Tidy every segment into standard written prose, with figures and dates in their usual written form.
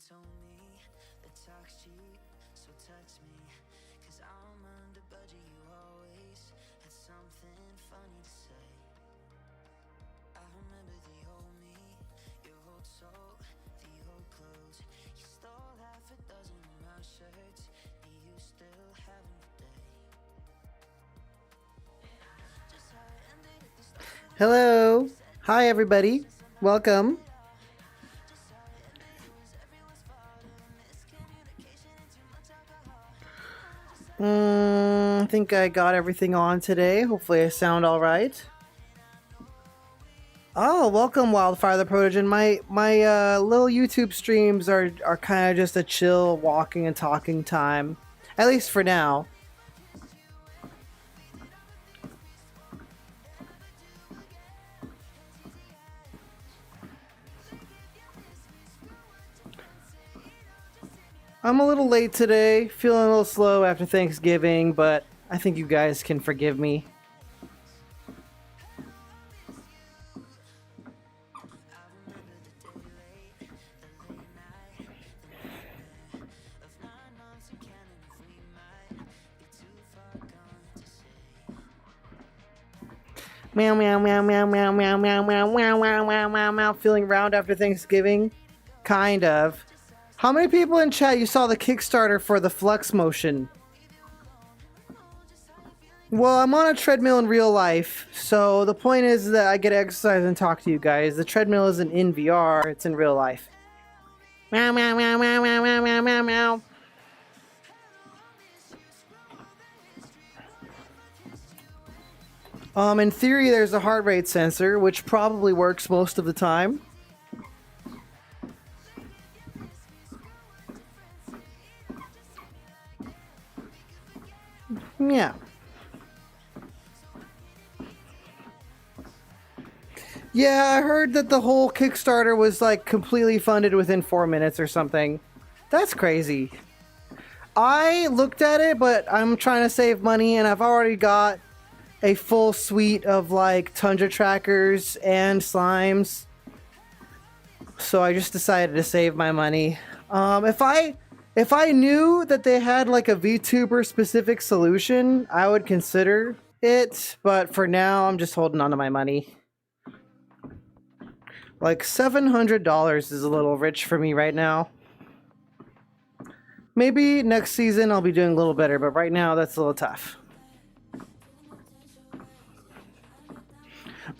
told me the talk's cheap, so touch me, cause I'm under budget. You always had something funny to say. I remember the old me, your old soul, the old clothes. You stole half a dozen of my shirts. Do you still have them today? Just how it ended at the start of the Hello. Hi, everybody. Welcome. I think I got everything on today. Hopefully I sound all right. Oh, welcome, Wildfire the Protogen. My little YouTube streams are kind of just a chill walking and talking time. At least for now. I'm a little late today, feeling a little slow after Thanksgiving, but I think you guys can forgive me. Meow meow meow meow meow meow meow meow meow meow meow meow meow. Feeling round after Thanksgiving? Kind of. How many people in chat you saw the Kickstarter for the Flux Motion? Well, I'm on a treadmill in real life, so the point is that I get to exercise and talk to you guys. The treadmill isn't in VR, it's in real life. Meow meow meow meow meow meow meow meow meow. In theory, there's a heart rate sensor, which probably works most of the time. Yeah. Yeah, I heard that the whole Kickstarter was like completely funded within 4 minutes or something. That's crazy. I looked at it, but I'm trying to save money and I've already got a full suite of like tundra trackers and slimes. So I just decided to save my money. If I knew that they had like a VTuber specific solution, I would consider it, but for now I'm just holding on to my money. Like $700 is a little rich for me right now. Maybe next season I'll be doing a little better, but right now that's a little tough.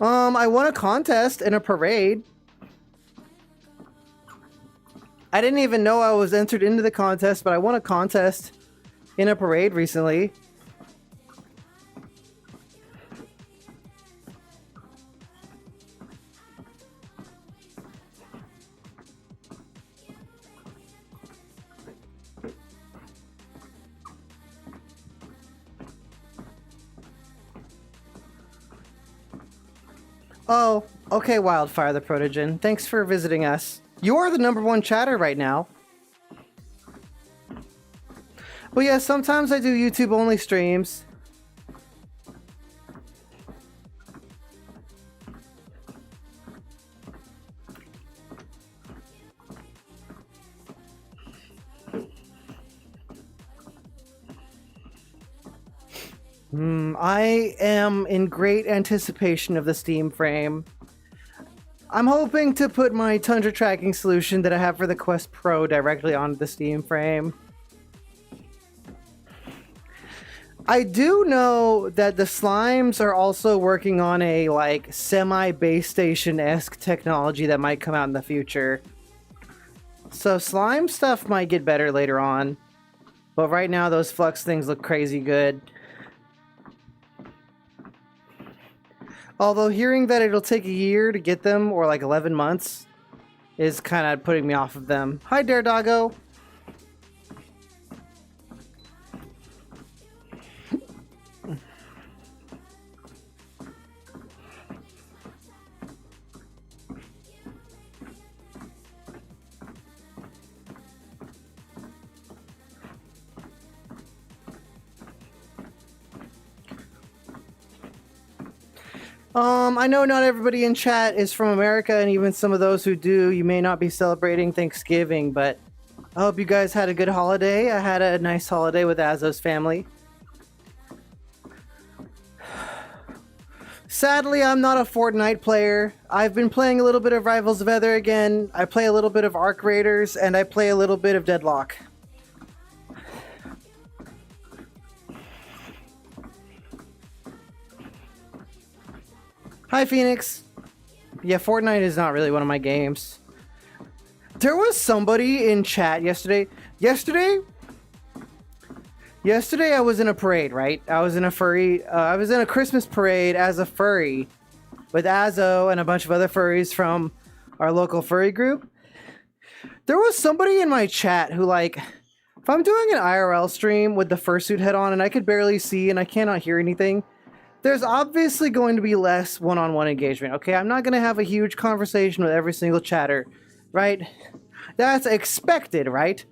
I won a contest in a parade. I didn't even know I was entered into the contest, but I won a contest in a parade recently. Oh, okay, Wildfire the Protogen. Thanks for visiting us. You're the #1 chatter right now. But yeah, sometimes I do YouTube only streams. I am in great anticipation of the Steam frame. I'm hoping to put my Tundra tracking solution that I have for the Quest Pro directly onto the Steam frame. I do know that the slimes are also working on a like semi-base station-esque technology that might come out in the future. So slime stuff might get better later on. But right now those flux things look crazy good. Although hearing that it'll take a year to get them, or like 11 months, is kind of putting me off of them. Hi, Dare Doggo. I know not everybody in chat is from America, and even some of those who do, you may not be celebrating Thanksgiving, but I hope you guys had a good holiday. I had a nice holiday with Azo's family. Sadly, I'm not a Fortnite player. I've been playing a little bit of Rivals of Ether again. I play a little bit of Arc Raiders, and I play a little bit of Deadlock. Hi, Phoenix. Yeah, Fortnite is not really one of my games. There was somebody in chat yesterday. Yesterday, I was in a parade, right? I was in a furry. I was in a Christmas parade as a furry with Azo and a bunch of other furries from our local furry group. There was somebody in my chat who, like, if I'm doing an IRL stream with the fursuit head on and I could barely see and I cannot hear anything, there's obviously going to be less one-on-one engagement, okay? I'm not going to have a huge conversation with every single chatter, right? That's expected, right?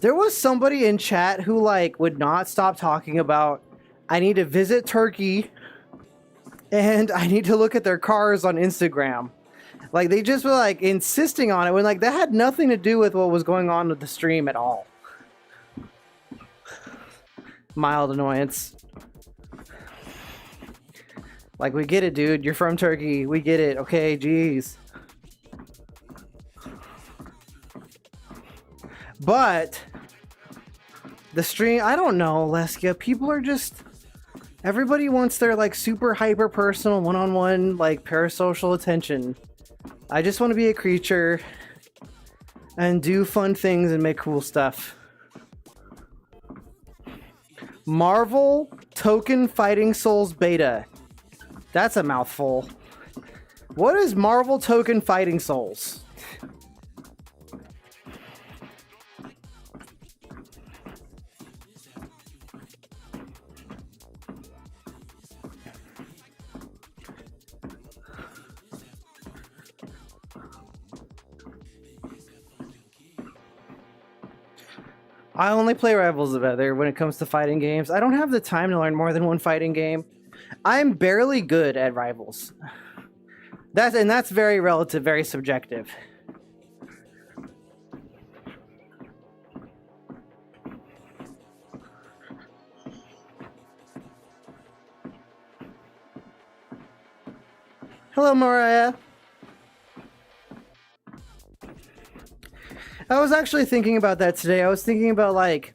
There was somebody in chat who, like, would not stop talking about, I need to visit Turkey and I need to look at their cars on Instagram. Like, they just were, like, insisting on it when, like, that had nothing to do with what was going on with the stream at all. Mild annoyance. Like, we get it, dude. You're from Turkey. We get it. Okay, jeez. But the stream, I don't know, Leskia. People are just... Everybody wants their, like, super hyper-personal, one-on-one, like, parasocial attention. I just want to be a creature and do fun things and make cool stuff. Marvel Token Fighting Souls Beta. That's a mouthful. What is Marvel Token Fighting Souls? I only play Rivals of Ether when it comes to fighting games. I don't have the time to learn more than one fighting game. I'm barely good at Rivals. That's very relative, very subjective. Hello, Mariah. I was actually thinking about that today. I was thinking about, like,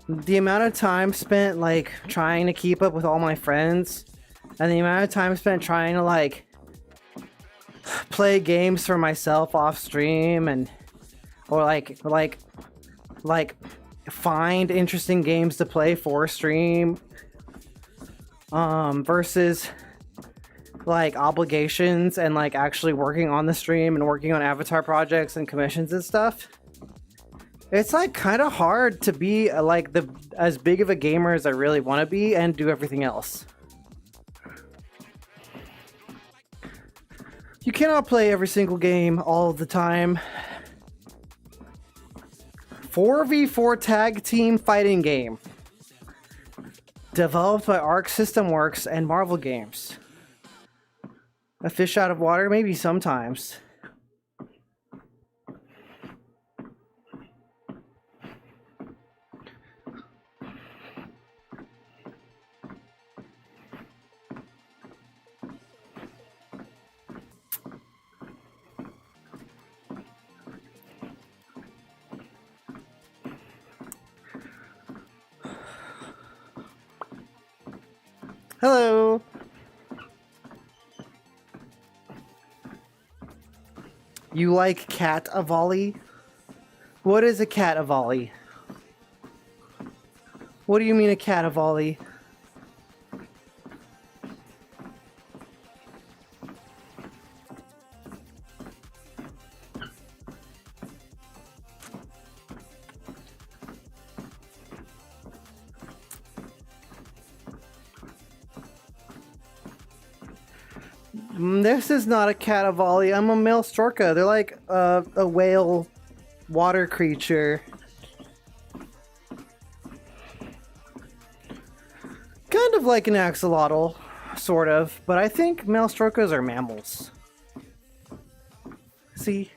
the amount of time spent, like, trying to keep up with all my friends, and the amount of time spent trying to, like, play games for myself off stream, and or like find interesting games to play for stream, versus like obligations and like actually working on the stream and working on avatar projects and commissions and stuff. It's like kind of hard to be like as big of a gamer as I really want to be and do everything else. You cannot play every single game all the time. 4v4 tag team fighting game. Developed by Arc System Works and Marvel Games. A fish out of water? Maybe sometimes. Hello. You like cat avoli? What is a cat avoli? What do you mean a cat avoli? This is not a catavali. I'm a male storka. They're like a whale water creature. Kind of like an axolotl, sort of. But I think male storkas are mammals. See?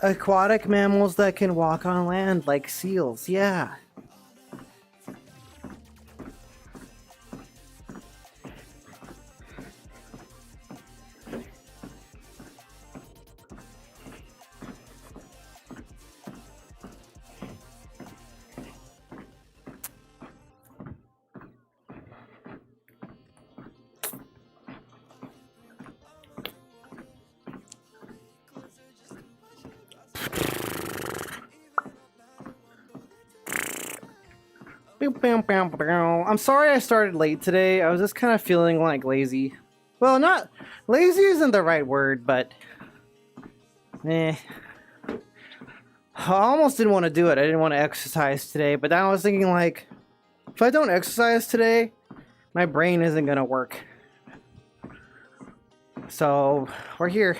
aquatic mammals that can walk on land, like seals. Yeah. I'm sorry I started late today. I was just kind of feeling like lazy. Well, not lazy isn't the right word, but I almost didn't want to do it. I didn't want to exercise today, but then I was thinking like, if I don't exercise today, my brain isn't gonna work. So we're here.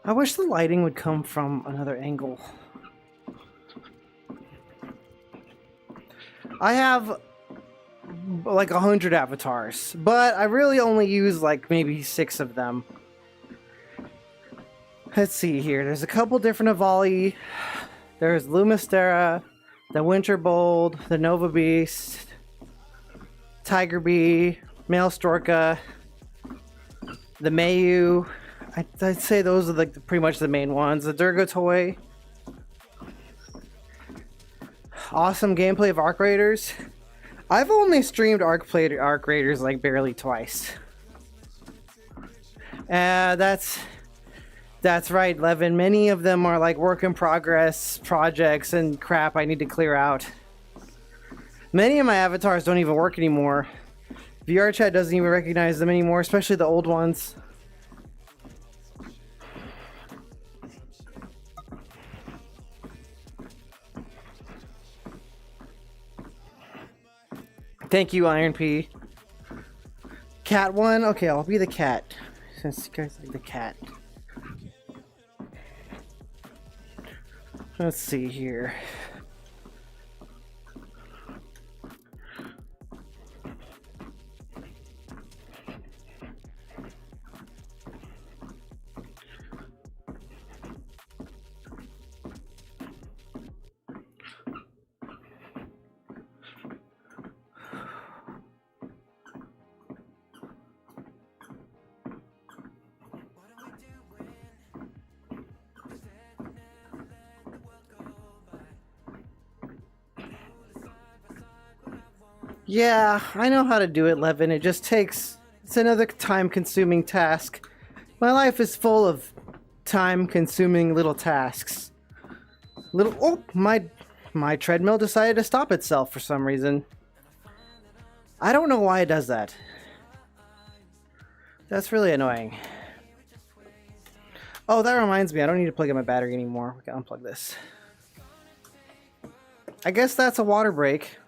I wish the lighting would come from another angle. I have like 100 avatars, but I really only use like maybe 6 of them. Let's see here. There's a couple different Avali. There's Lumistera, the Winterbold, the Nova Beast, Tiger Bee, Male Storka, the Mayu. I'd say those are like pretty much the main ones. The Durga toy. Awesome gameplay of Arc Raiders. I've only streamed Arc Raiders like barely twice. That's right, Levin. Many of them are like work in progress projects and crap I need to clear out. Many of my avatars don't even work anymore. VRchat doesn't even recognize them anymore, especially the old ones. Thank you, Iron P. Cat one? Okay, I'll be the cat. Since you guys like the cat. Let's see here. Yeah, I know how to do it, Levin. It just takes... It's another time-consuming task. My life is full of time-consuming little tasks. Oh, my treadmill decided to stop itself for some reason. I don't know why it does that. That's really annoying. Oh, that reminds me. I don't need to plug in my battery anymore. We can unplug this. I guess that's a water break.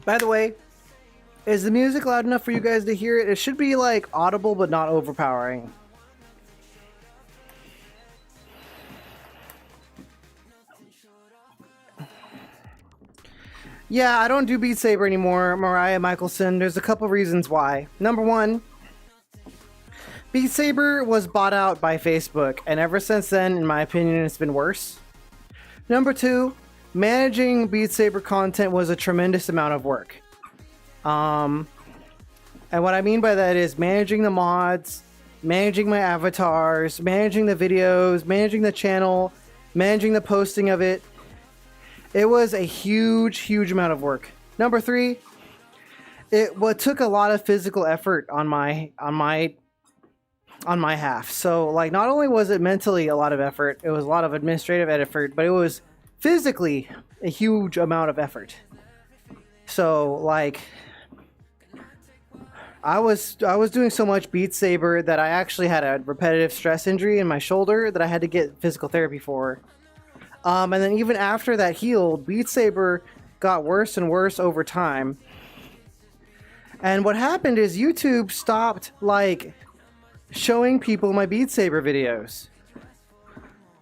By the way, is the music loud enough for you guys to hear it? It should be like audible but not overpowering. Yeah, I don't do Beat Saber anymore, Mariah Michelson. There's a couple reasons why. Number one, Beat Saber was bought out by Facebook, and ever since then, in my opinion, it's been worse. Number two, managing Beat Saber content was a tremendous amount of work. And what I mean by that is managing the mods, managing my avatars, managing the videos, managing the channel, managing the posting of it. It was a huge amount of work. Number three, it took a lot of physical effort on my half. So like, not only was it mentally a lot of effort, it was a lot of administrative effort, but it was physically a huge amount of effort. So like, I was doing so much Beat Saber that I actually had a repetitive stress injury in my shoulder that I had to get physical therapy for. And then even after that healed, Beat Saber got worse and worse over time. And what happened is YouTube stopped like showing people my Beat Saber videos.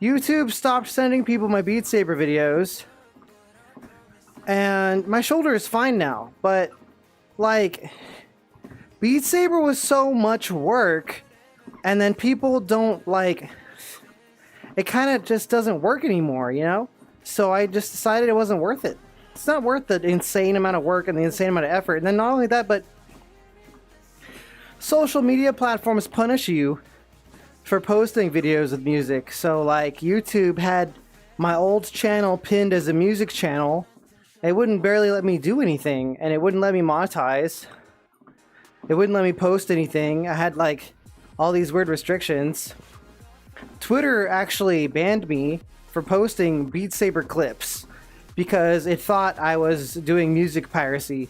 YouTube stopped sending people my Beat Saber videos. And my shoulder is fine now, but like Beat Saber was so much work, and then people don't like it, kind of just doesn't work anymore, you know? So I just decided it wasn't worth it. It's not worth the insane amount of work and the insane amount of effort. And then not only that, but social media platforms punish you for posting videos with music. So like YouTube had my old channel pinned as a music channel. It wouldn't barely let me do anything, and it wouldn't let me monetize. It wouldn't let me post anything. I had like all these weird restrictions. Twitter actually banned me for posting Beat Saber clips because it thought I was doing music piracy.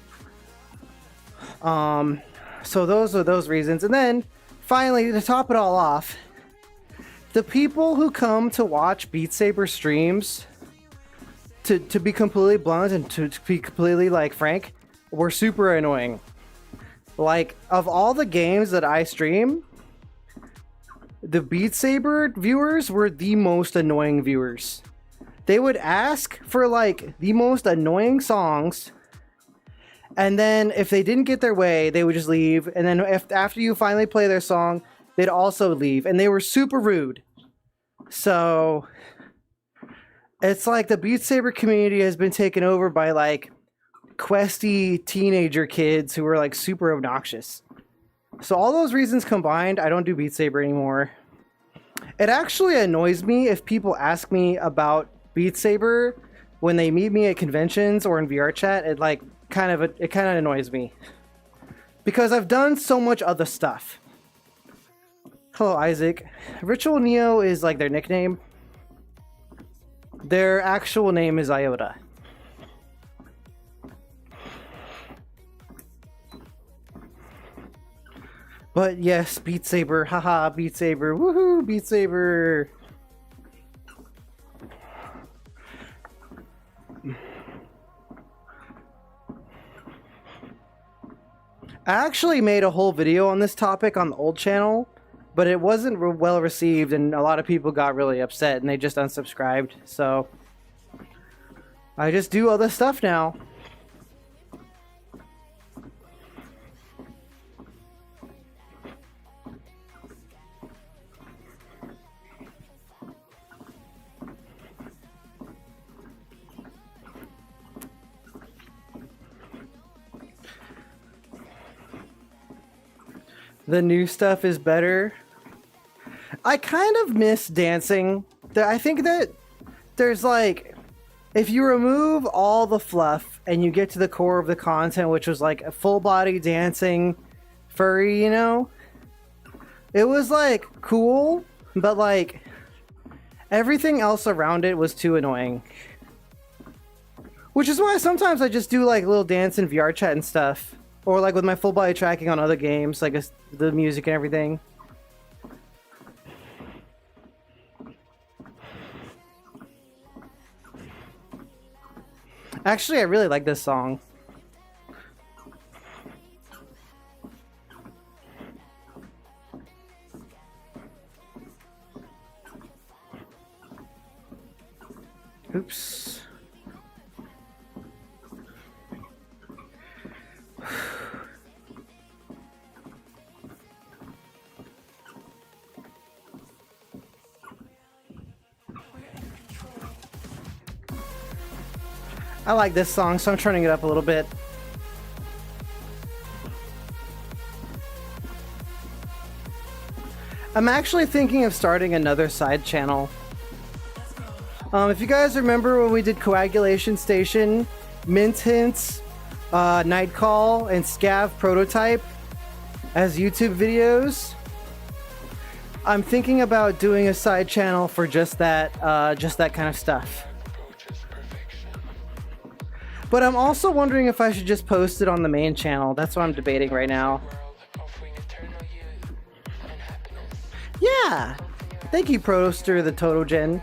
So those are those reasons. And then finally, to top it all off, the people who come to watch Beat Saber streams, to be completely blunt and to be completely like frank, were super annoying. Like, of all the games that I stream, the Beat Saber viewers were the most annoying viewers. They would ask for like the most annoying songs, and then if they didn't get their way, they would just leave. And then after you finally play their song, they'd also leave, and they were super rude. So it's like the Beat Saber community has been taken over by like questy teenager kids who are like super obnoxious. So all those reasons combined, I don't do Beat Saber anymore. It actually annoys me if people ask me about Beat Saber when they meet me at conventions or in VRchat. It kind of annoys me because I've done so much other stuff. Hello, Isaac. Ritual Neo is like their nickname. Their actual name is Iota. But yes, Beat Saber, haha, Beat Saber, woohoo, Beat Saber. I actually made a whole video on this topic on the old channel, but it wasn't well received, and a lot of people got really upset and they just unsubscribed. So I just do other stuff now. The new stuff is better. I kind of miss dancing. I think that there's like, if you remove all the fluff and you get to the core of the content, which was like a full body dancing furry, you know, it was like cool, but like everything else around it was too annoying. Which is why sometimes I just do like little dance in VRchat and stuff. Or like with my full body tracking on other games, like the music and everything. Actually, I really like this song. Oops. I like this song, so I'm turning it up a little bit. I'm actually thinking of starting another side channel. If you guys remember when we did Coagulation Station, Mint Hints, Night Call, and Scav Prototype as YouTube videos, I'm thinking about doing a side channel for just that kind of stuff. But I'm also wondering if I should just post it on the main channel. That's what I'm debating right now. Yeah! Thank you, Proster the Totogen.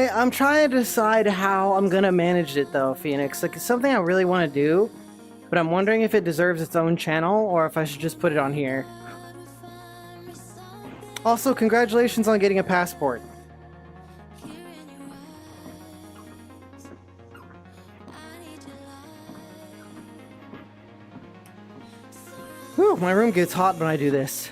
I'm trying to decide how I'm gonna manage it though, Phoenix. Like, it's something I really want to do, but I'm wondering if it deserves its own channel or if I should just put it on here. Also, congratulations on getting a passport. Whew, my room gets hot when I do this.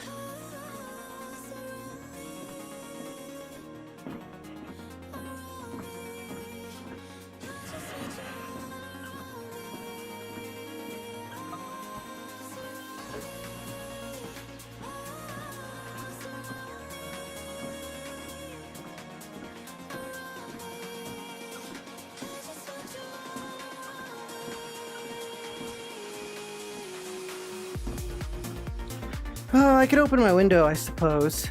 Oh, I could open my window, I suppose.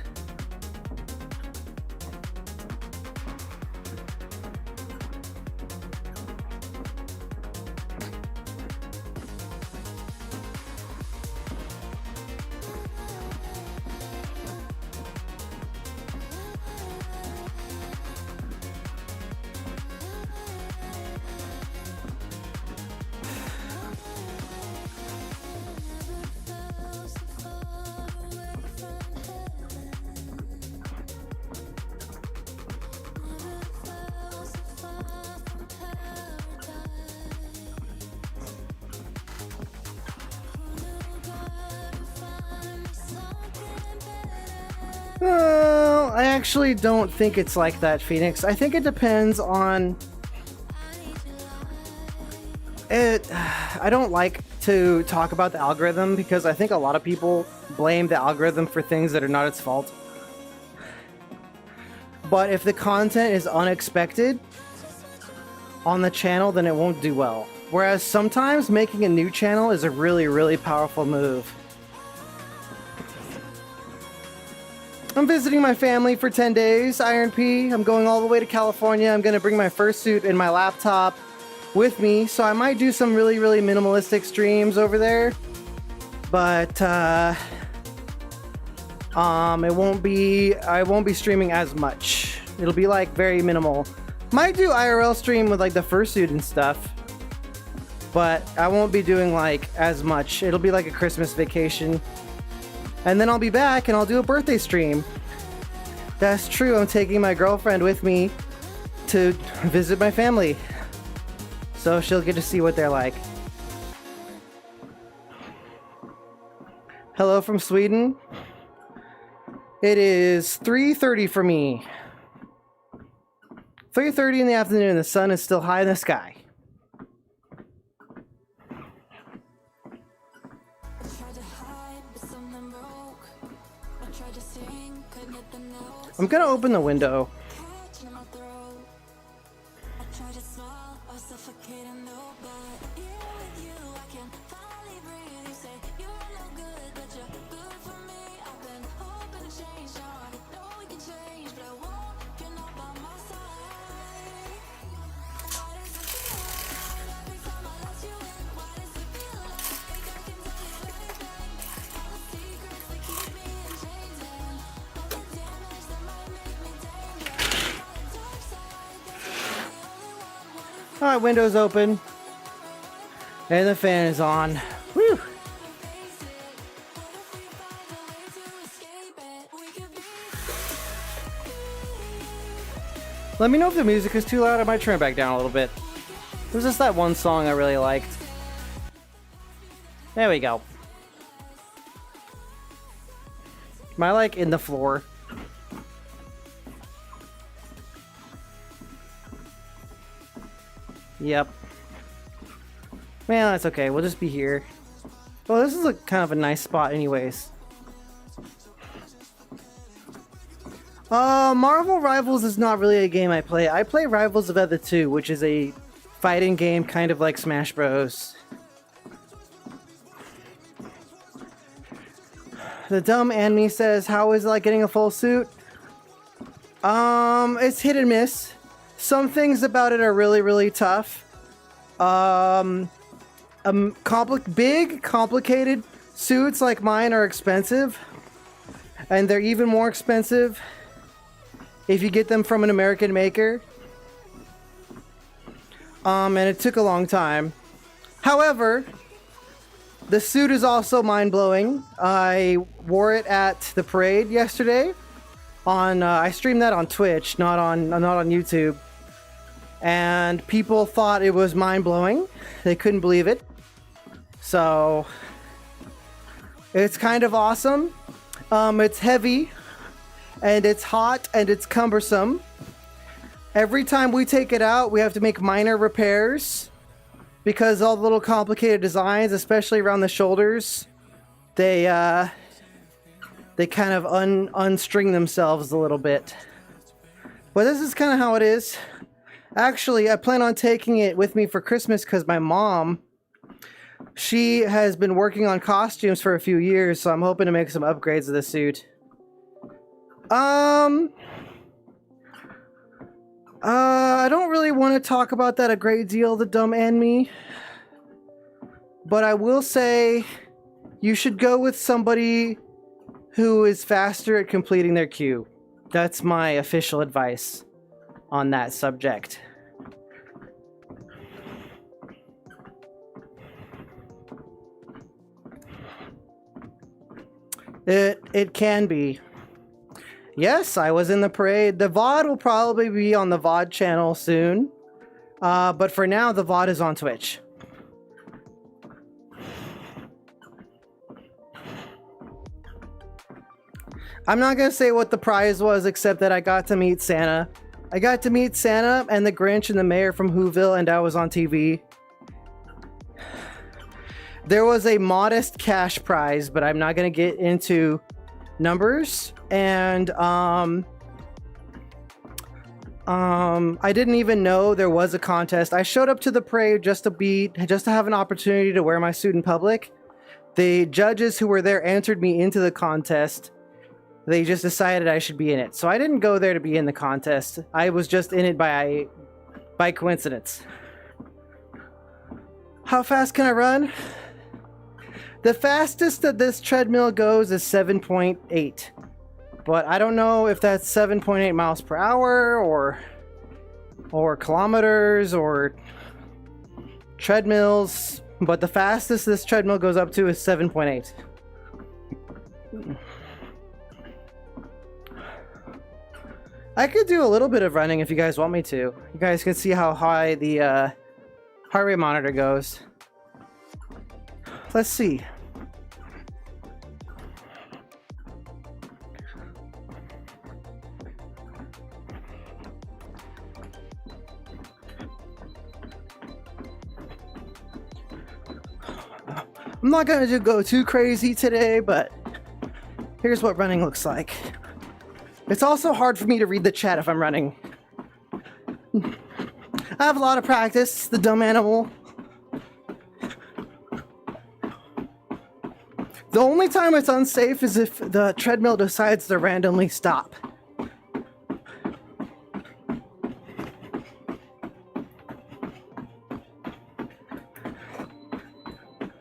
Well, I actually don't think it's like that, Phoenix. I think it depends on it. I don't like to talk about the algorithm because I think a lot of people blame the algorithm for things that are not its fault. But if the content is unexpected on the channel, then it won't do well. Whereas sometimes making a new channel is a really, really powerful move. I'm visiting my family for 10 days, Iron P. I'm going all the way to California. I'm going to bring my fursuit and my laptop with me, so I might do some really, really minimalistic streams over there. But, I won't be streaming as much. It'll be, like, very minimal. Might do IRL stream with, like, the fursuit and stuff. But I won't be doing, like, as much. It'll be like a Christmas vacation. And then I'll be back and I'll do a birthday stream. That's true, I'm taking my girlfriend with me to visit my family. So she'll get to see what they're like. Hello from Sweden. It is 3:30 for me. 3:30 in the afternoon, the sun is still high in the sky. I'm gonna open the window. Alright, window's open. And the fan is on. Whew. Let me know if the music is too loud. I might turn it back down a little bit. There's just that one song I really liked. There we go. Am I like in the floor? Yep. Man, that's okay. We'll just be here. Well, this is kind of a nice spot anyways. Marvel Rivals is not really a game I play. I play Rivals of Ether 2, which is a fighting game, kind of like Smash Bros. The dumb Anime says, how is it like getting a full suit? It's hit and miss. Some things about it are really, really tough. Big, complicated suits like mine are expensive. And they're even more expensive if you get them from an American maker. And it took a long time. However, the suit is also mind-blowing. I wore it at the parade yesterday. I streamed that on Twitch, not on YouTube. And people thought it was mind-blowing. They couldn't believe it. So it's kind of awesome. It's heavy, and it's hot, and it's cumbersome. Every time we take it out, we have to make minor repairs because all the little complicated designs, especially around the shoulders, they kind of unstring themselves a little bit. But this is kind of how it is. Actually, I plan on taking it with me for Christmas because my mom, she has been working on costumes for a few years, so I'm hoping to make some upgrades of the suit. I don't really want to talk about that a great deal, the dumb and me. But I will say you should go with somebody who is faster at completing their queue. That's my official advice on that subject. It can be. Yes, I was in the parade. The VOD will probably be on the VOD channel soon. But for now, the VOD is on Twitch. I'm not going to say what the prize was, except that I got to meet Santa. I got to meet Santa and the Grinch and the mayor from Whoville, and I was on TV. There was a modest cash prize, but I'm not going to get into numbers. And I didn't even know there was a contest. I showed up to the parade just to have an opportunity to wear my suit in public. The judges who were there entered me into the contest. They just decided I should be in it. So I didn't go there to be in the contest. I was just in it by coincidence. How fast can I run? The fastest that this treadmill goes is 7.8. But I don't know if that's 7.8 miles per hour or kilometers or treadmills. But the fastest this treadmill goes up to is 7.8. I could do a little bit of running if you guys want me to. You guys can see how high the heart rate monitor goes. Let's see. I'm not gonna go too crazy today, but here's what running looks like. It's also hard for me to read the chat if I'm running. I have a lot of practice, the dumb animal. The only time it's unsafe is if the treadmill decides to randomly stop.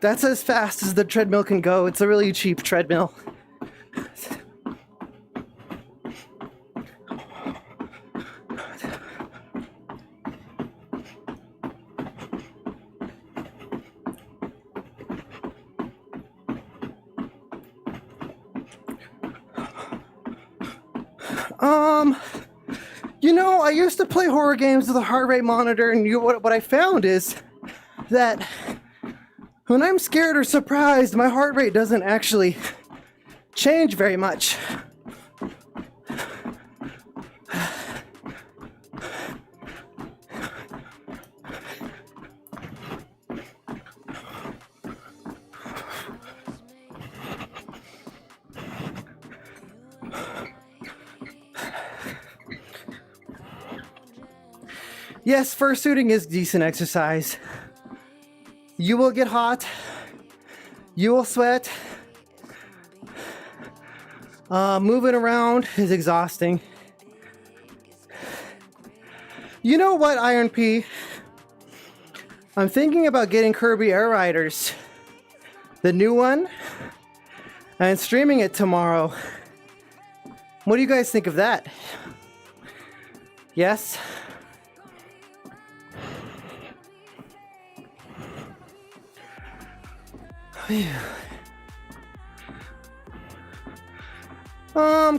That's as fast as the treadmill can go. It's a really cheap treadmill. You know, I used to play horror games with a heart rate monitor, and what I found is that when I'm scared or surprised, my heart rate doesn't actually change very much. Yes, fursuiting is decent exercise. You will get hot. You will sweat. Moving around is exhausting. You know what, Iron P? I'm thinking about getting Kirby Air Riders, the new one, and streaming it tomorrow. What do you guys think of that? Yes?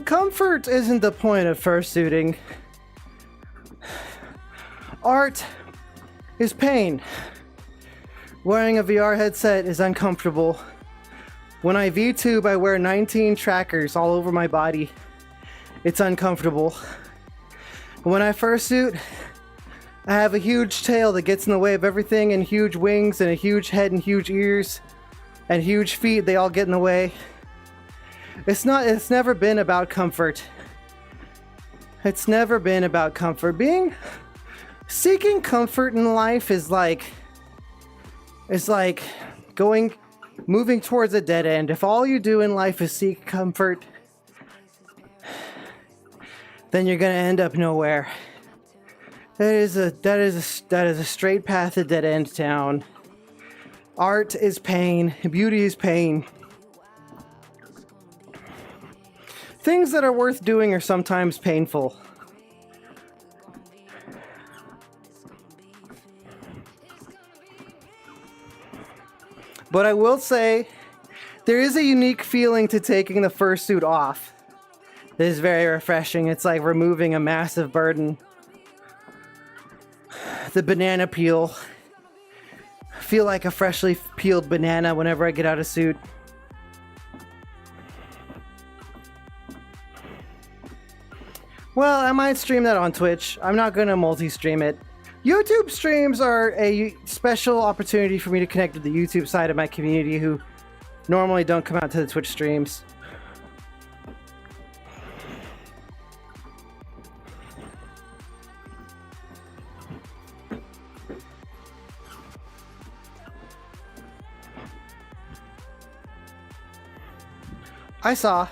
Comfort isn't the point of fursuiting. Art is pain. Wearing a VR headset is uncomfortable. When I VTube, I wear 19 trackers all over my body. It's uncomfortable. When I fursuit, I have a huge tail that gets in the way of everything, and huge wings, and a huge head, and huge ears, and huge feet. They all get in the way. It's never been about comfort. It's never been about comfort. Seeking comfort in life is like moving towards a dead end. If all you do in life is seek comfort, then you're gonna end up nowhere. That is a straight path to dead end town. Art is pain. Beauty is pain. Things that are worth doing are sometimes painful. But I will say, there is a unique feeling to taking the fursuit off. It is very refreshing. It's like removing a massive burden. The banana peel. I feel like a freshly peeled banana whenever I get out of suit. Well, I might stream that on Twitch. I'm not going to multi-stream it. YouTube streams are a special opportunity for me to connect with the YouTube side of my community who normally don't come out to the Twitch streams. I saw.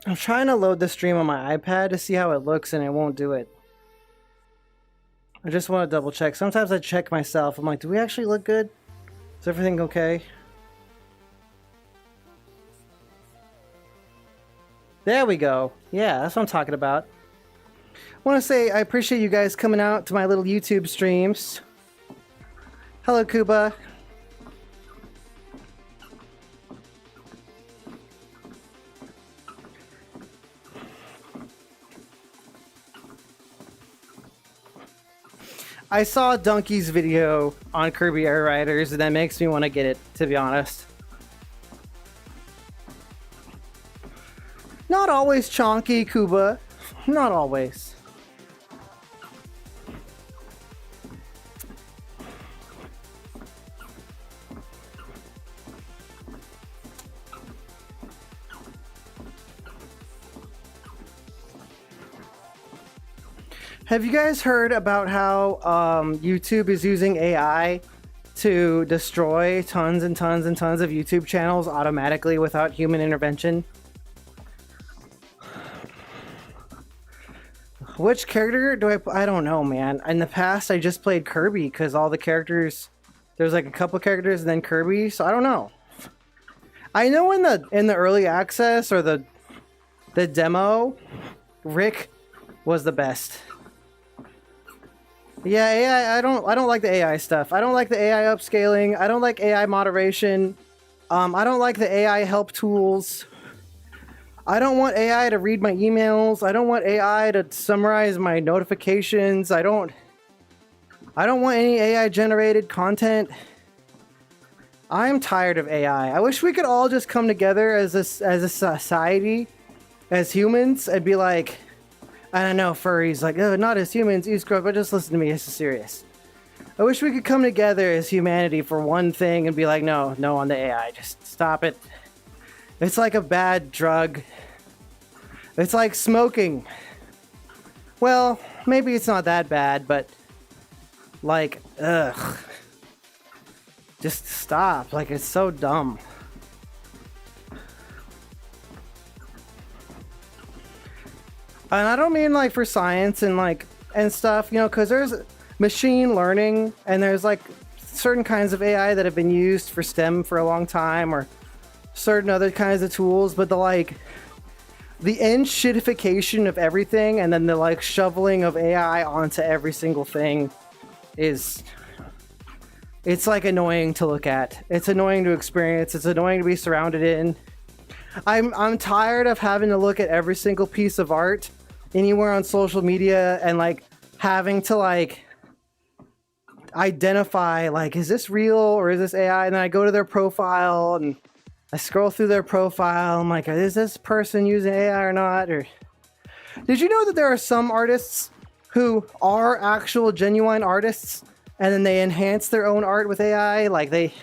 I'm trying to load the stream on my iPad to see how it looks and it won't do it. I just want to double check. Sometimes I check myself. I'm like, do we actually look good? Is everything okay? There we go. Yeah, that's what I'm talking about. I want to say I appreciate you guys coming out to my little YouTube streams. Hello, Kuba. I saw Donkey's video on Kirby Air Riders, and that makes me want to get it, to be honest. Not always chonky, Kuba. Not always. Have you guys heard about how YouTube is using AI to destroy tons and tons and tons of YouTube channels automatically without human intervention? Which character do I don't know, man. In the past, I just played Kirby because all the characters, there's like a couple characters and then Kirby, so I don't know. I know in the early access or the demo, Rick was the best. Yeah, AI, I don't like the AI stuff. I don't like the AI upscaling. I don't like AI moderation. I don't like the AI help tools. I don't want AI to read my emails. I don't want AI to summarize my notifications. I don't I don't want any AI generated content. I'm tired of AI. I wish we could all just come together as a society, as humans, and be like, I don't know, furries, like, oh, not as humans, you scrub, but just listen to me, this is serious. I wish we could come together as humanity for one thing and be like, no on the AI, just stop it. It's like a bad drug. It's like smoking. Well, maybe it's not that bad, but like, ugh. Just stop. Like, it's so dumb. And I don't mean like for science and like and stuff, you know, because there's machine learning and there's like certain kinds of AI that have been used for STEM for a long time, or certain other kinds of tools, but the end shitification of everything and then the like shoveling of AI onto every single thing is, it's like annoying to look at. It's annoying to experience. It's annoying to be surrounded in. I'm tired of having to look at every single piece of art anywhere on social media and like having to like identify like, is this real or is this AI? And then I go to their profile and I scroll through their profile. I'm like, is this person using AI or not? Or did you know that there are some artists who are actual genuine artists and then they enhance their own art with AI? Like they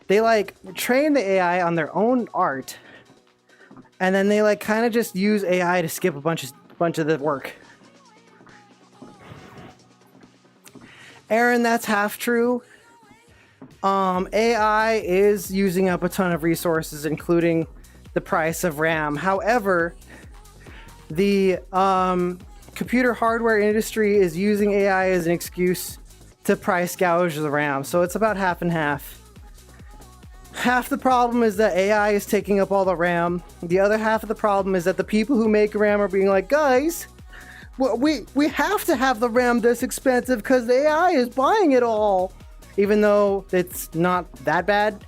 like train the AI on their own art and then they like kind of just use AI to skip a bunch of the work. Aaron, that's half true. AI is using up a ton of resources, including the price of RAM. However, the computer hardware industry is using AI as an excuse to price gouge the RAM. So it's about half and half. Half the problem is that AI is taking up all the RAM. The other half of the problem is that the people who make RAM are being like, guys, we have to have the RAM this expensive because the AI is buying it all. Even though it's not that bad.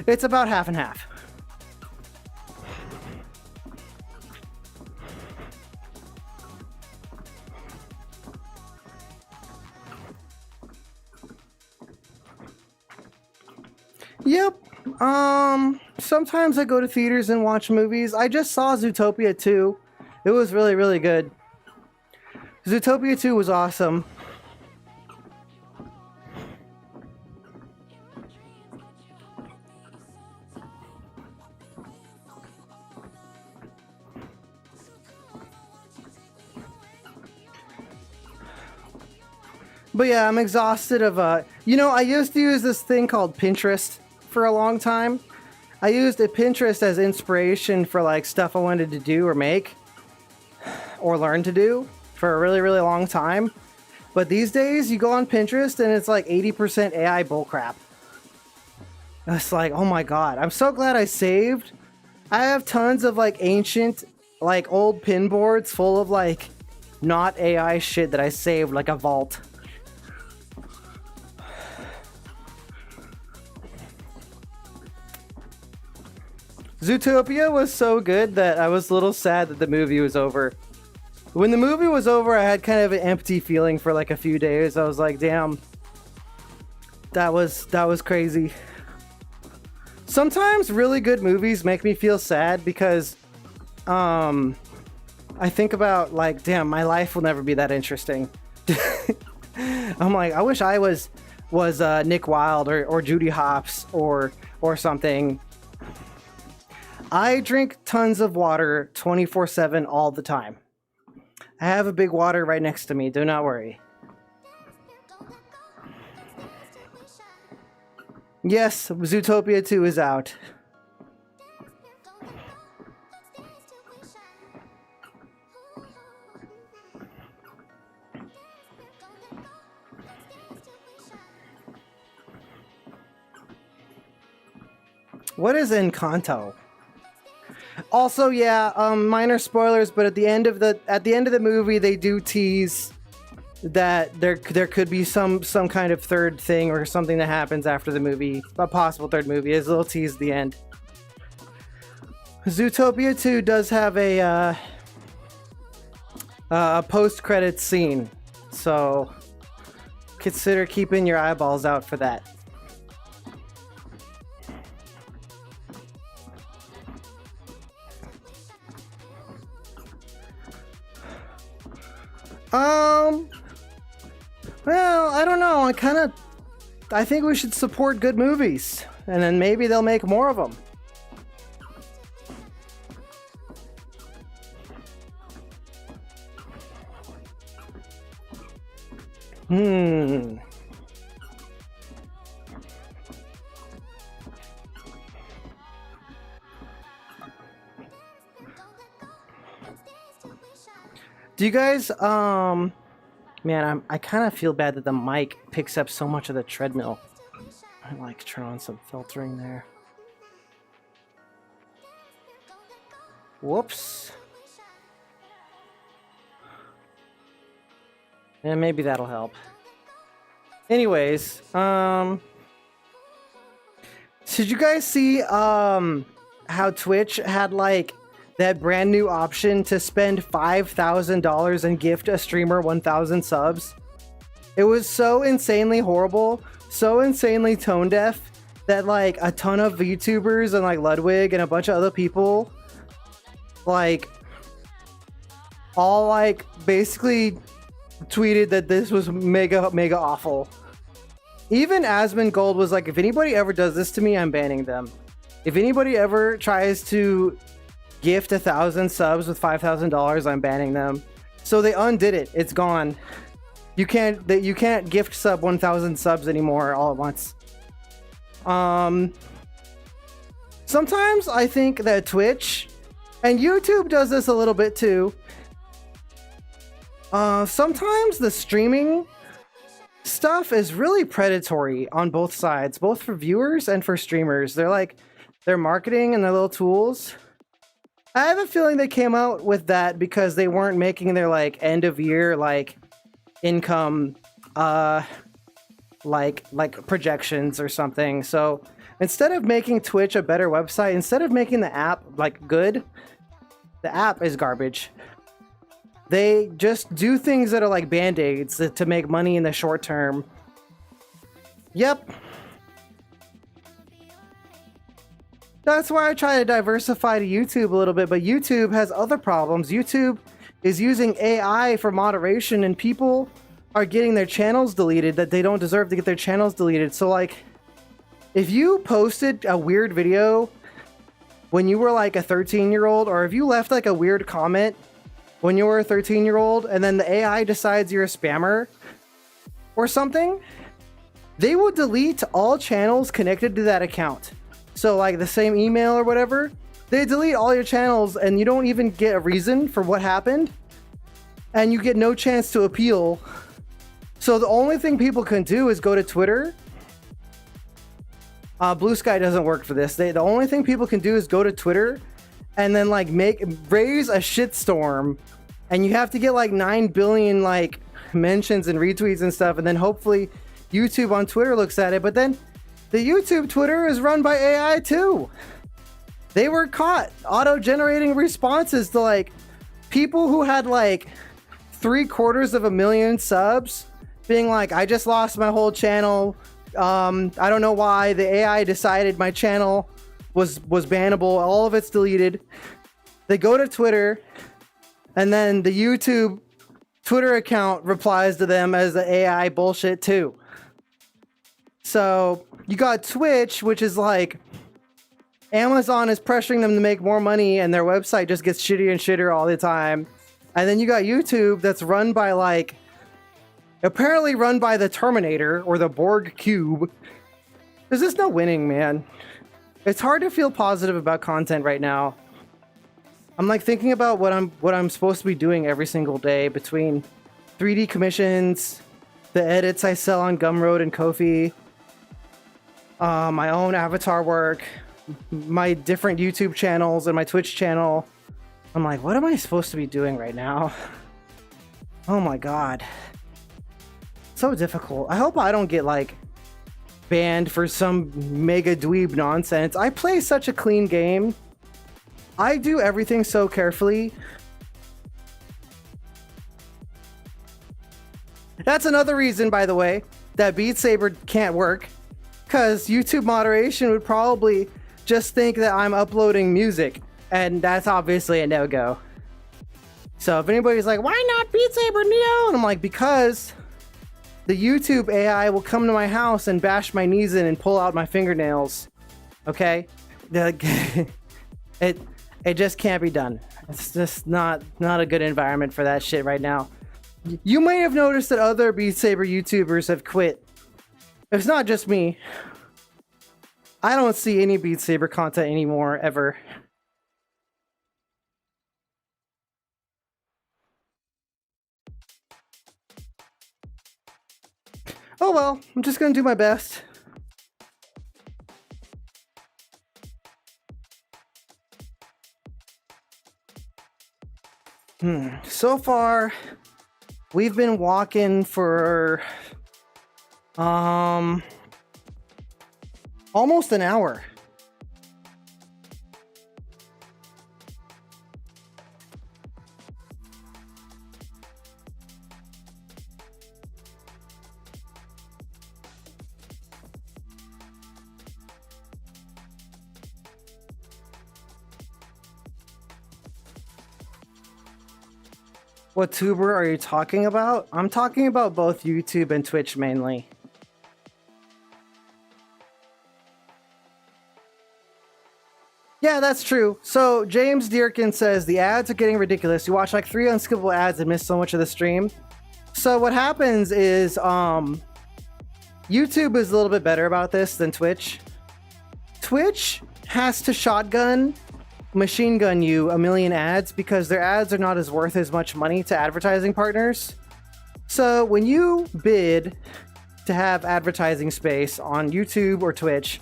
It's about half and half. Yep. Sometimes I go to theaters and watch movies. I just saw Zootopia 2. It was really, really good. Zootopia 2 was awesome. But yeah, I'm exhausted of, I used to use this thing called Pinterest for a long time. I used Pinterest as inspiration for like stuff I wanted to do or make or learn to do for a really, really long time. But these days you go on Pinterest and it's like 80% AI bullcrap. It's like, oh my God, I'm so glad I saved. I have tons of like ancient, like old pin boards full of like not AI shit that I saved, like a vault. Zootopia was so good that I was a little sad that the movie was over. When the movie was over, I had kind of an empty feeling for like a few days. I was like, damn, that was crazy. Sometimes really good movies make me feel sad because I think about like, damn, my life will never be that interesting. I'm like, I wish I was Nick Wilde or Judy Hopps or something. I drink tons of water 24/7 all the time. I have a big water right next to me, do not worry. Yes, Zootopia 2 is out. What is Encanto? Also, yeah, minor spoilers, but at the end of the movie, they do tease that there could be some kind of third thing or something that happens after the movie, a possible third movie. There's a little tease at the end. Zootopia 2 does have a post-credits scene, so consider keeping your eyeballs out for that. Well, I don't know. I think we should support good movies, and then maybe they'll make more of them. Do you guys, man, I kind of feel bad that the mic picks up so much of the treadmill. I like turn on some filtering there. Whoops. And maybe that'll help. Anyways, did you guys see, how Twitch had, like, that brand new option to spend $5,000 and gift a streamer 1,000 subs? It was so insanely horrible, so insanely tone deaf, that, like, a ton of YouTubers and, like, Ludwig and a bunch of other people, like, all, like, basically tweeted that this was mega awful. Even Asmongold was like, if anybody ever does this to me, I'm banning them. If anybody ever tries to gift 1,000 subs with $5,000, I'm banning them. So they undid it. It's gone. You can't gift sub 1,000 subs anymore all at once. Sometimes I think that Twitch and YouTube does this a little bit too. Sometimes the streaming stuff is really predatory on both sides, both for viewers and for streamers. They're like, their marketing and their little tools. I have a feeling they came out with that because they weren't making their, like, end of year, like, income, like projections or something. So instead of making Twitch a better website, instead of making the app, like, good, the app is garbage. They just do things that are like band-aids to make money in the short term. Yep. That's why I try to diversify to YouTube a little bit, but YouTube has other problems. YouTube is using AI for moderation, and people are getting their channels deleted that they don't deserve to get their channels deleted. So, like, if you posted a weird video when you were like a 13-year-old, or if you left like a weird comment when you were a 13-year-old, and then the AI decides you're a spammer or something, they will delete all channels connected to that account. So, like, the same email or whatever, they delete all your channels, and you don't even get a reason for what happened, and you get no chance to appeal. So the only thing people can do is go to Twitter. Blue Sky doesn't work for this. The only thing people can do is go to Twitter and then, like, raise a shitstorm, and you have to get like 9 billion like mentions and retweets and stuff, and then hopefully YouTube on Twitter looks at it. But then the YouTube Twitter is run by AI too. They were caught auto-generating responses to, like, people who had like 750,000 subs being like, I just lost my whole channel. I don't know why. The AI decided my channel was bannable. All of it's deleted. They go to Twitter, and then the YouTube Twitter account replies to them as the AI bullshit too. So you got Twitch, which is like Amazon is pressuring them to make more money, and their website just gets shittier and shittier all the time. And then you got YouTube that's run by, like, apparently run by the Terminator or the Borg Cube. There's just no winning, man. It's hard to feel positive about content right now. I'm like thinking about what I'm supposed to be doing every single day between 3D commissions, the edits I sell on Gumroad and Ko-fi, my own avatar work, my different YouTube channels and my Twitch channel. I'm like, what am I supposed to be doing right now? Oh my god. So difficult. I hope I don't get, like, banned for some mega dweeb nonsense. I play such a clean game. I do everything so carefully. That's another reason, by the way, that Beat Saber can't work. Because YouTube moderation would probably just think that I'm uploading music. And that's obviously a no-go. So if anybody's like, why not Beat Saber Neo? And I'm like, because the YouTube AI will come to my house and bash my knees in and pull out my fingernails. Okay? It just can't be done. It's just not a good environment for that shit right now. You may have noticed that other Beat Saber YouTubers have quit. It's not just me. I don't see any Beat Saber content anymore, ever. Oh well, I'm just gonna do my best. So far, we've been walking for almost an hour. What tuber are you talking about? I'm talking about both YouTube and Twitch mainly. Yeah, that's true. So James Dearkin says the ads are getting ridiculous. You watch like 3 unskippable ads and miss so much of the stream. So what happens is YouTube is a little bit better about this than Twitch. Twitch has to machine gun you a million ads because their ads are not as worth as much money to advertising partners. So when you bid to have advertising space on YouTube or Twitch,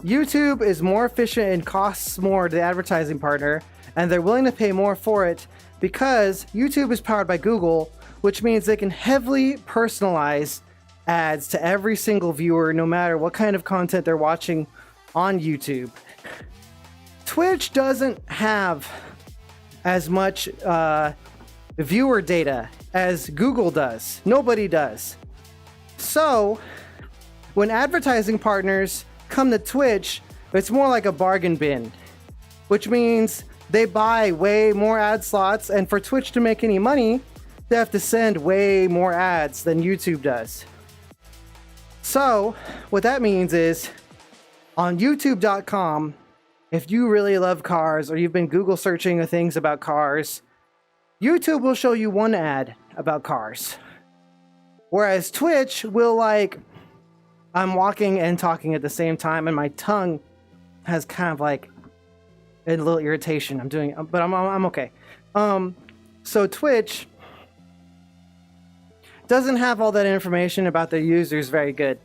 YouTube is more efficient and costs more to the advertising partner, and they're willing to pay more for it because YouTube is powered by Google, which means they can heavily personalize ads to every single viewer, no matter what kind of content they're watching on YouTube. Twitch doesn't have as much viewer data as Google does. Nobody does. So when advertising partners come to Twitch, it's more like a bargain bin, which means they buy way more ad slots, and for Twitch to make any money, they have to send way more ads than YouTube does. So what that means is on youtube.com, if you really love cars or you've been Google searching things about cars, YouTube will show you one ad about cars. Whereas Twitch will, like, I'm walking and talking at the same time and my tongue has kind of like a little irritation. But I'm okay. So Twitch doesn't have all that information about their users very good.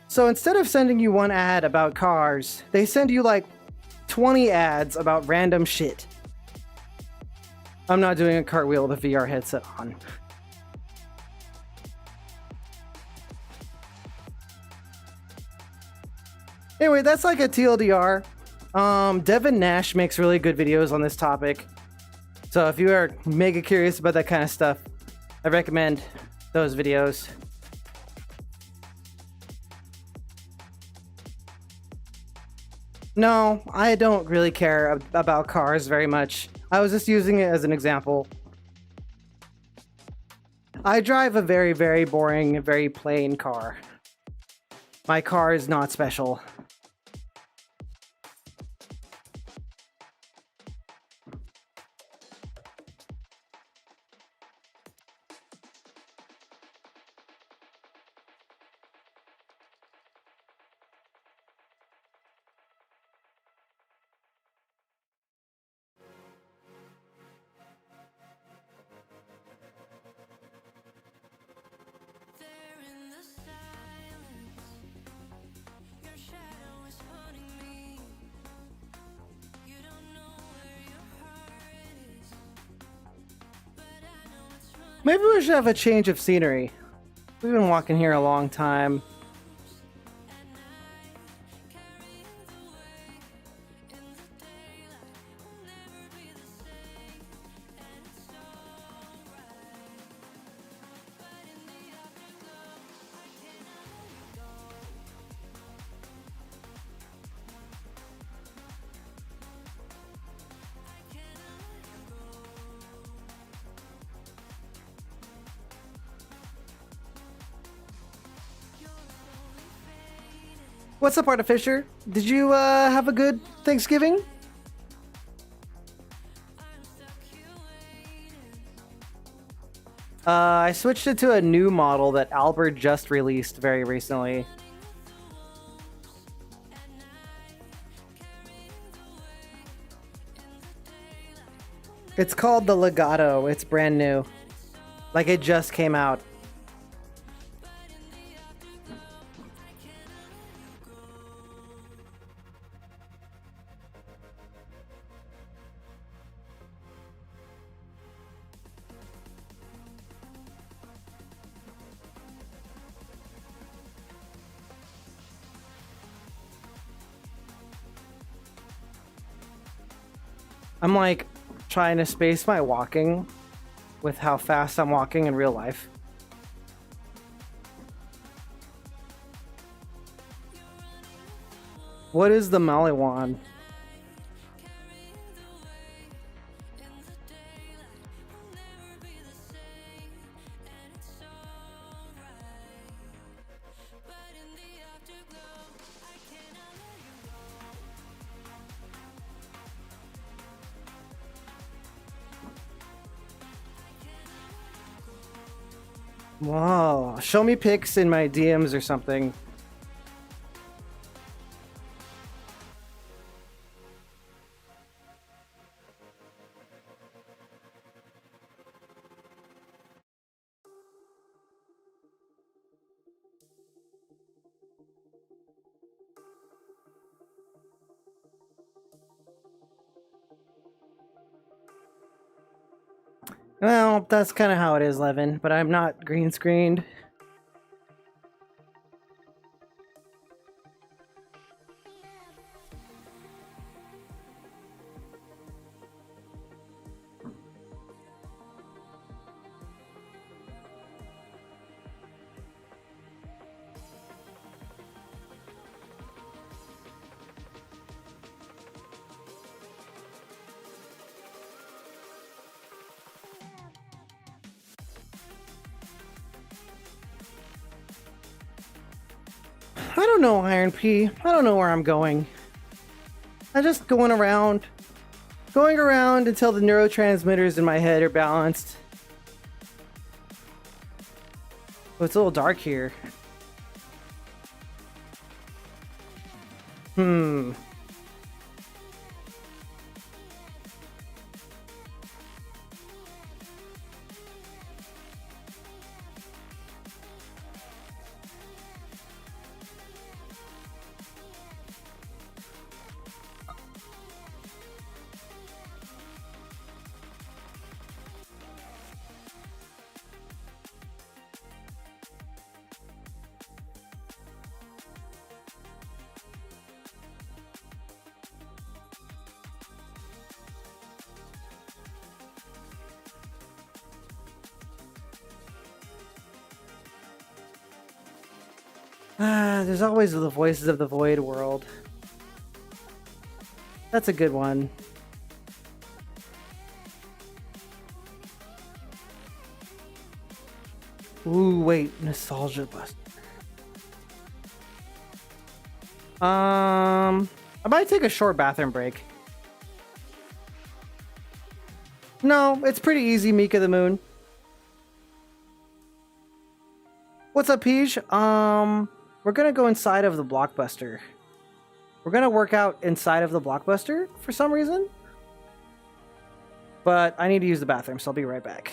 So instead of sending you one ad about cars, they send you like 20 ads about random shit. I'm not doing a cartwheel with a VR headset on. Anyway, that's like a TLDR. Devin Nash makes really good videos on this topic. So if you are mega curious about that kind of stuff, I recommend those videos. No, I don't really care about cars very much. I was just using it as an example. I drive a very, very boring, very plain car. My car is not special. Maybe we should have a change of scenery. We've been walking here a long time. What's up, Artificer? Did you have a good Thanksgiving? I switched it to a new model that Albert just released very recently. It's called the Legato. It's brand new. Like it just came out. I'm like trying to space my walking with how fast I'm walking in real life. What is the Maliwan? Whoa, show me pics in my DMs or something. Well, that's kind of how it is, Levin, but I'm not green screened. I don't know, Iron P. I don't know where I'm going. I'm just going around until the neurotransmitters in my head are balanced. Oh, it's a little dark here. There's always the Voices of the Void world. That's a good one. Ooh, wait, Nostalgia Buster. I might take a short bathroom break. No, it's pretty easy, Mika the Moon. What's up, Peach? We're gonna go inside of the Blockbuster. We're gonna work out inside of the Blockbuster for some reason. But I need to use the bathroom, so I'll be right back.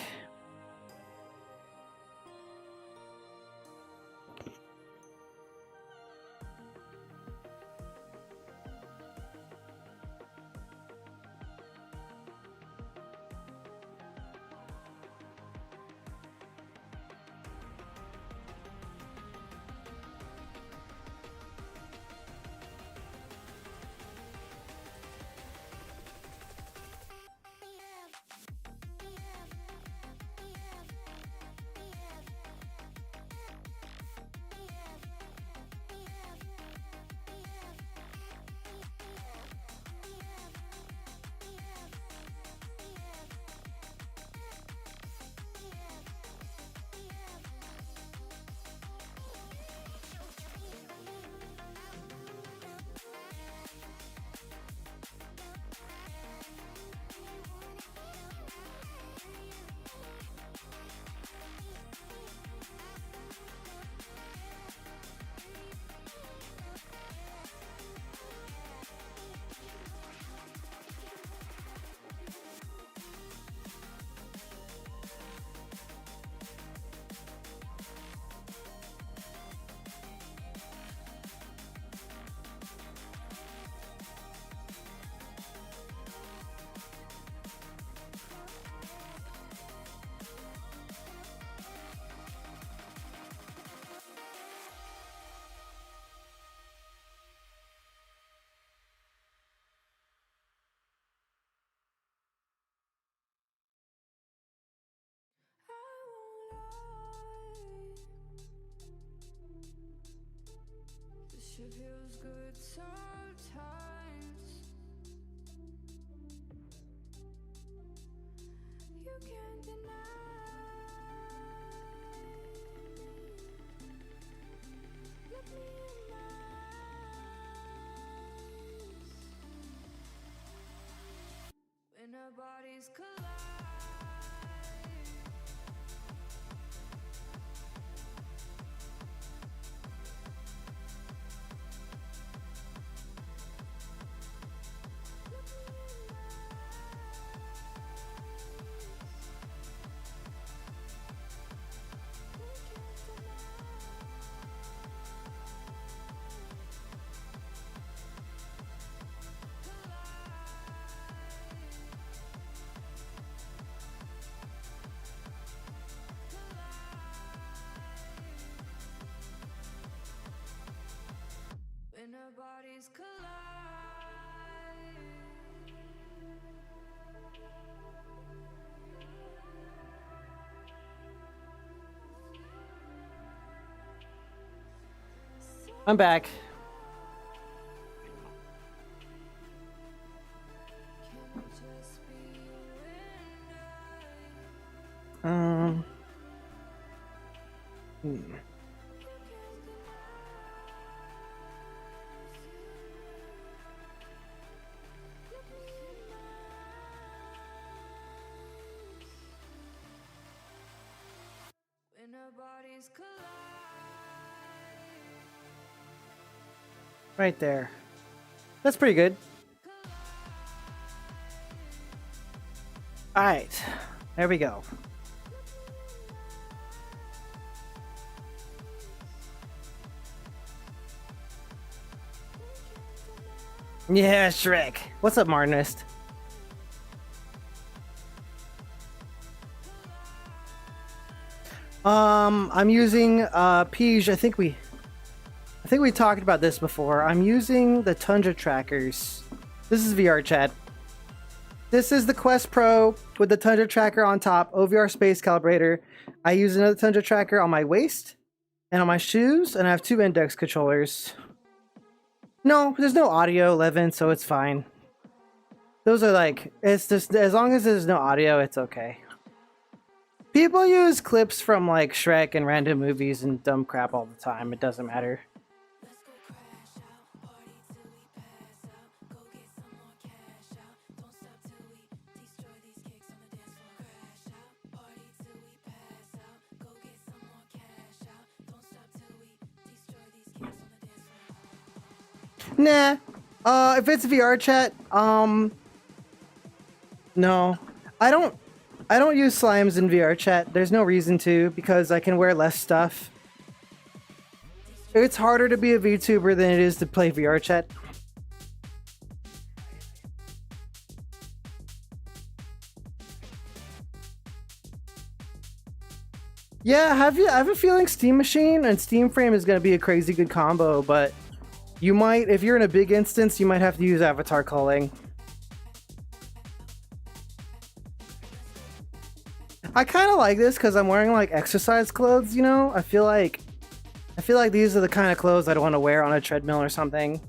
This shit feels good sometimes. You can't deny. Look me in my eyes. When our bodies collide. When our bodies collide. I'm back. Can it just be you and I? When our bodies collide. Right there. That's pretty good. Alright. There we go. Yeah, Shrek. What's up, Martinist? I'm using Pige. I think we talked about this before. I'm using the Tundra trackers. This is VRchat. This is the Quest Pro with the Tundra tracker on top, OVR space calibrator. I use another Tundra tracker on my waist and on my shoes, and I have 2 index controllers. No, there's no audio, 11, so it's fine. Those are like, it's just, as long as there's no audio, it's okay. People use clips from like Shrek and random movies and dumb crap all the time. It doesn't matter. Nah. If it's VRchat, no. I don't use slimes in VRchat. There's no reason to, because I can wear less stuff. It's harder to be a VTuber than it is to play VRchat. Yeah, I have a feeling Steam Machine and Steam Frame is going to be a crazy good combo, but you might, if you're in a big instance, you might have to use avatar culling. I kind of like this because I'm wearing like exercise clothes, you know? I feel like these are the kind of clothes I'd want to wear on a treadmill or something.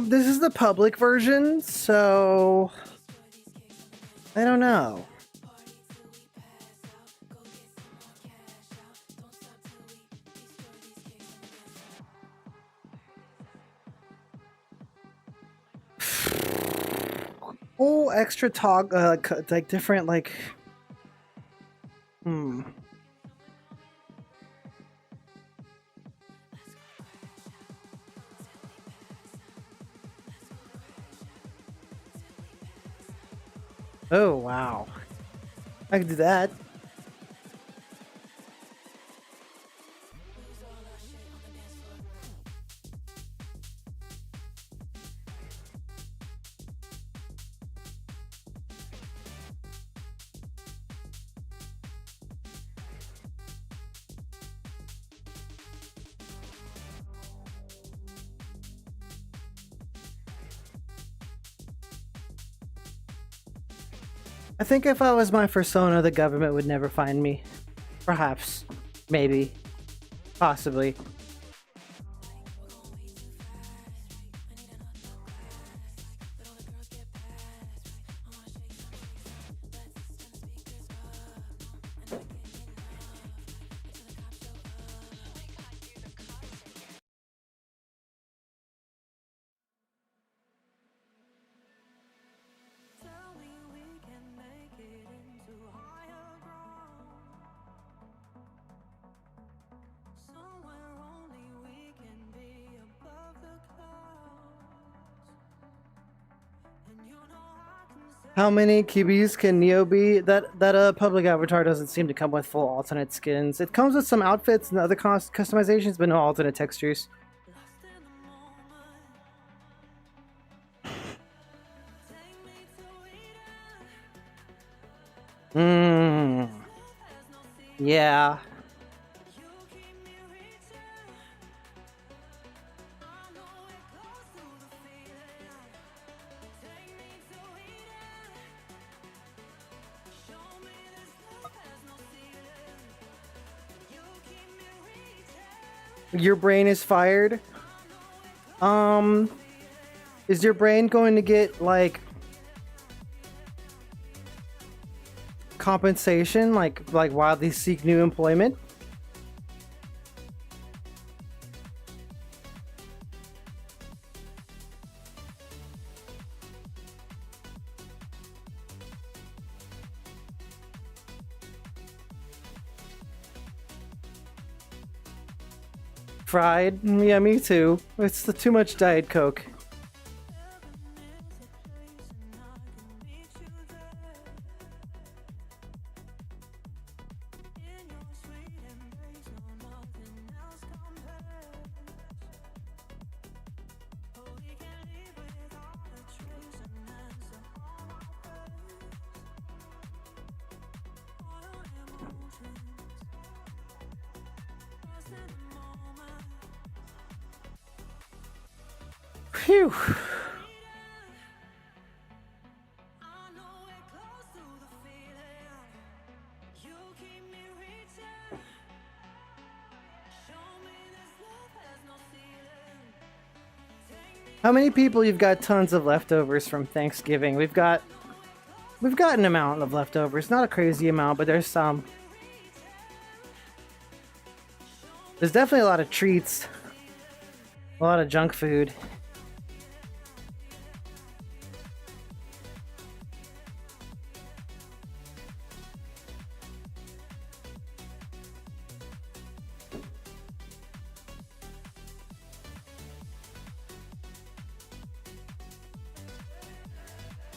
This is the public version, so I don't know. Whole extra talk, like different, like, Oh, wow. I can do that. I think if I was my persona, the government would never find me. Perhaps. Maybe. Possibly. How many QBs can Neo be? That public avatar doesn't seem to come with full alternate skins. It comes with some outfits and other customizations, but no alternate textures. Mmm. Yeah. Your brain is fired. Is your brain going to get like compensation, like while they seek new employment? Fried? Yeah, me too. It's the too much Diet Coke. Phew. How many people you've got tons of leftovers from Thanksgiving? We've got an amount of leftovers. Not a crazy amount, but there's some. There's definitely a lot of treats. A lot of junk food.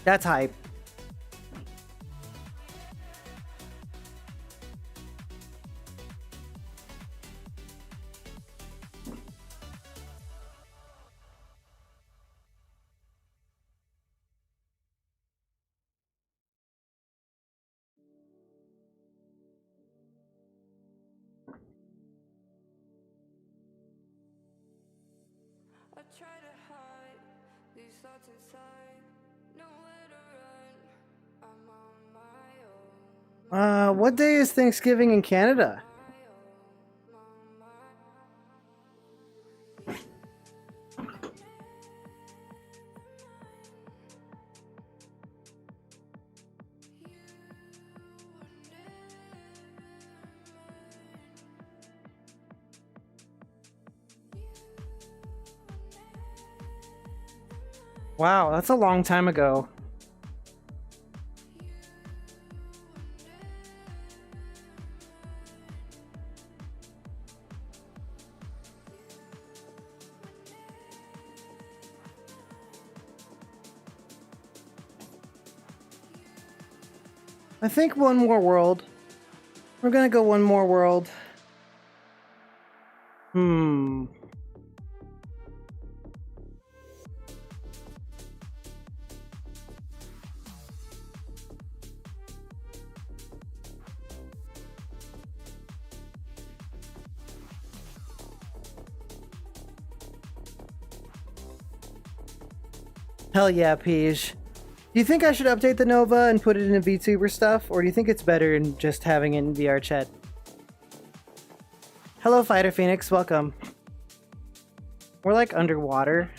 That's hype. I try to hide these thoughts inside, nowhere to run. I'm on my own. What day is Thanksgiving in Canada? Wow, that's a long time ago. I think one more world. We're gonna go one more world. Hell yeah, Peach. Do you think I should update the Nova and put it in VTuber stuff, or do you think it's better in just having it in VRchat? Hello, Fighter Phoenix. Welcome. We're like underwater.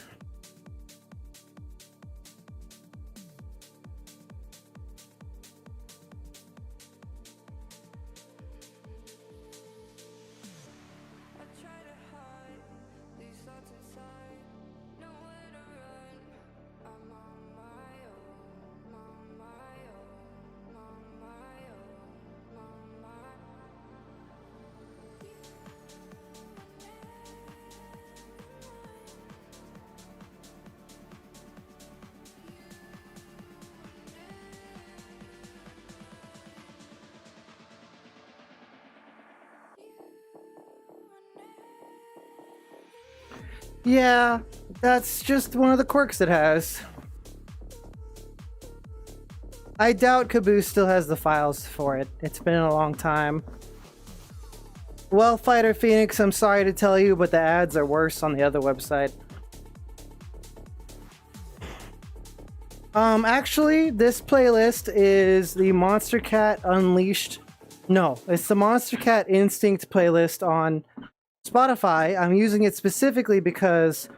Yeah, that's just one of the quirks it has. I doubt Caboose still has the files for it. It's been a long time. Well, Fighter Phoenix, I'm sorry to tell you, but the ads are worse on the other website. Actually, this playlist is the Monster Cat Unleashed. No, it's the Monster Cat Instinct playlist on Spotify. I'm using it specifically because